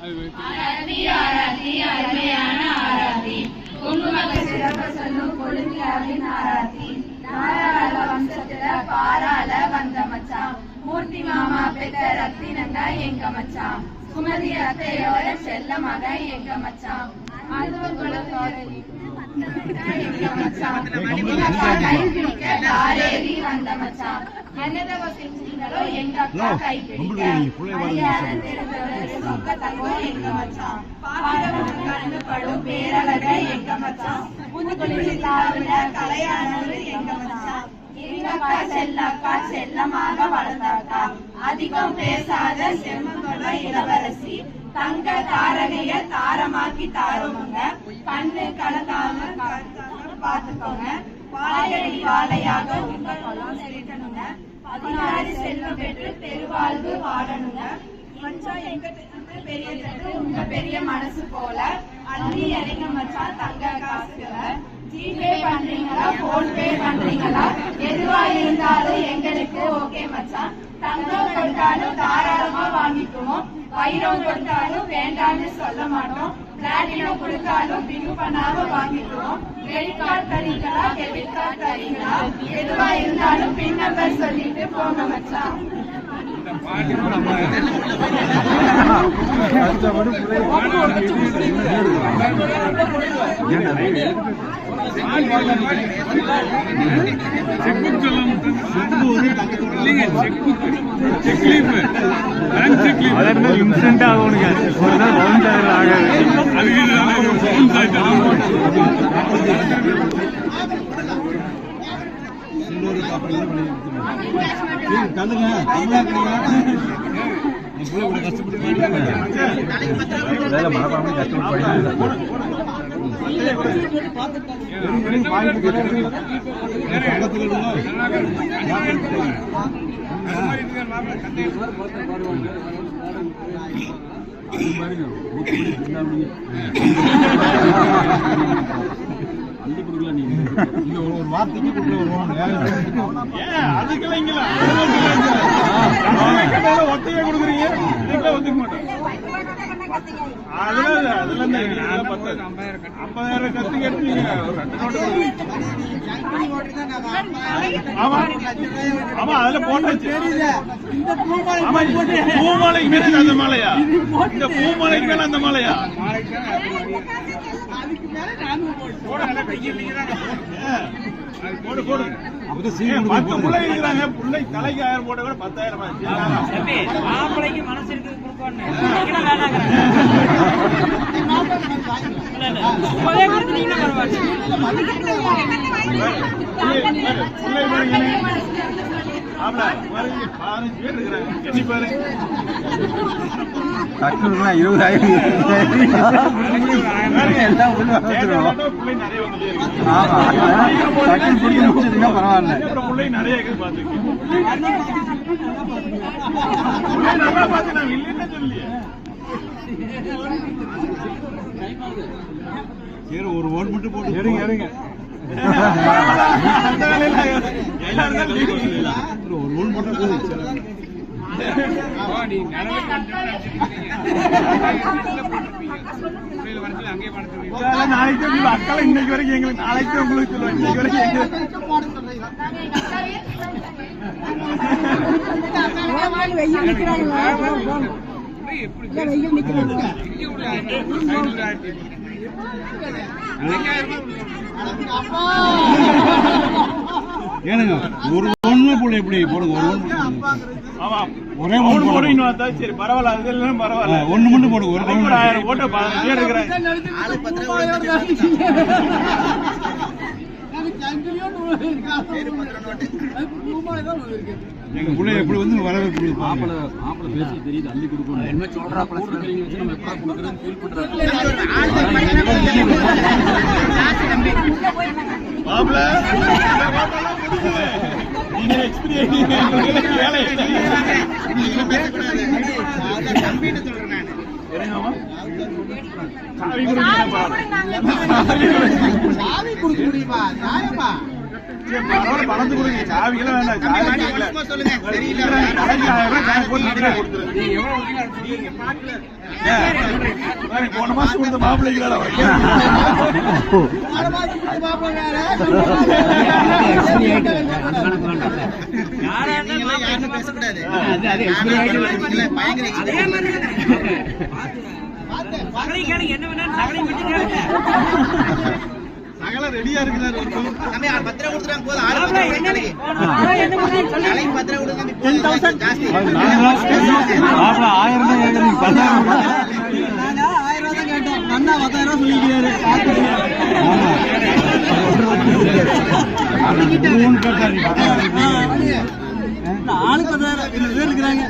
ஆராத்தி ஆராத்தி அருமையான ஆராத்தி குங்குமத்தை சிறப்ப சொல்லும் கொடுமையாவின் ஆராத்தி நாராள வம்சத்துல பாராள வந்த மச்சான் மூர்த்தி மாமா பெத்த ரத்தினங்க எங்க மச்சான் சுமதி அத்தையோட செல்ல மகன் எங்க மச்சான் எங்க மச்சான் தாரேறி வந்த மச்சான் என்னதவ செஞ்சீங்களோ எங்க அக்கா கை பிடிக்க மரியாதை தெரிஞ்சவரு சொக்க தங்கம் எங்க மச்சான் பாடவனுக்கு அனுப்படும் பேரழக எங்க மச்சான் புதுக்குளிர்ச்சிலாவிட கலையானது எங்க மச்சான் எங்கக்கா செல்லக்கா செல்லமாக வளர்ந்தாக்கா அதிகம் பேசாத செம்மங்கள இளவரசி தங்க தாரகைய தாரமாக்கி தாருமுங்க கண்ணு கலந்தாம பாத்துக்கோங்க வாழையடி வாழையாக உங்க குளம் செலுத்தணுங்க 16 செல்வம் பெற்று பெருவாழ்வு வாழணுங்க மச்சான் எங்க பெரிய தட்டு உங்க பெரிய மனசு போல அள்ளி இறங்க மச்சான் தங்க காசுகளை ஜிபே பண்றீங்களா போன்பே பண்றீங்களா எதுவா இருந்தாலும் எங்களுக்கு ஓகே மச்சான் தங்கம் கொடுத்தாலும் தாராளமா வாங்கிக்குவோம் வைரம் கொடுத்தாலும் வேண்டாம்னு சொல்ல மாட்டோம் பிளாட்டினம் கொடுத்தாலும் பிகு பண்ணாம வாங்கிக்குவோம் கிரெடிட் கார்டு தரீங்களா டெபிட் கார்டு தரீங்களா எதுவா இருந்தாலும் பின் நம்பர் சொல்லிட்டு போங்க மச்சான் இன்சிடென்ட் ஆகணுங்க ஒரு வார்த்தைக்கு ஒத்தையா கொடுக்குறீங்க ஒத்துக்க மாட்டேன். அதெல்லாம் 50,000 கத்துக்கு எடுத்தீங்க ஒரு 2 ஆமா அதுல போட்டாச்சு. பூமாலைக்கு மேல அந்த மாலையா இந்த பூமாலைக்கு மேல அந்த மாலையா போடு போடு 10 பிள்ளை இருக்கிறாங்க. பிள்ளை தலைக்கு 1000 போட்ட கூட 10,000 மனசு இருக்கு பரவாயில்ல நிறைய சரி ஒரு ஓட் மட்டும் போட்டு இறங்க இறங்க ஒரு ஓட் மட்டும் போதும். நாளைக்கு அக்களை இன்னைக்கு வரைக்கும் எங்களுக்கு நாளைக்கு உங்களுக்கு சொல்லுவேன். இன்னைக்கு வரைக்கும் ஏனுங்க ஒரு ஒண்ணு போல எப்படி போடுங்க ஒரே ஒன்று சரி பரவாயில்ல அதெல்லாம் பரவாயில்ல ஒண்ணு மட்டும் போடுங்க. ஒரு 1000 போட்டு 15 எடுக்கிறேன். எங்க பிள்ளை எப்படி வந்து வரவேற்பு மாப்பிள பேசி தெரியுது அள்ளி கொடுக்கணும் என்ன சொல்றா நம்ம எப்ப கொடுக்குறோம் ஃபீல் பண்றாங்க மாப்பிள நீங்க எக்ஸ்பீரியன்ஸ் வேலை நீங்க பேசக்கூடாது தம்பிட்ட சொல்றேன் நான் என்னங்கம்மா சாவி கொடுக்க முடியுமா நியாயமா பணத்து கொடுங்க, சாவிக்கெல்லாம் வேண்டாம். சாவி சொல்லுங்க தெரியல. கடைக்கு 1000 ரூபாய் காசு போட்டு நீங்களே கொடுத்துருங்க. போன மாசம் கொடுத்த மாப்பிள்ளைங்களா பேசக்கூடாது. நகலாம் ரெடியா இருக்கிறாரு. தம்பி 10 ரூபா கொடுத்துறாங்க போதும். 6 10 ரூபா கொடுங்க ஜாஸ்தி. 1000 தான் கேட்கறீங்க. 1000 தான் கேட்டோம். அண்ணா 10,000 சொல்லிக்கிறாரு. ஆளுக்கு 10,000 2 பேர் இருக்கிறாங்க.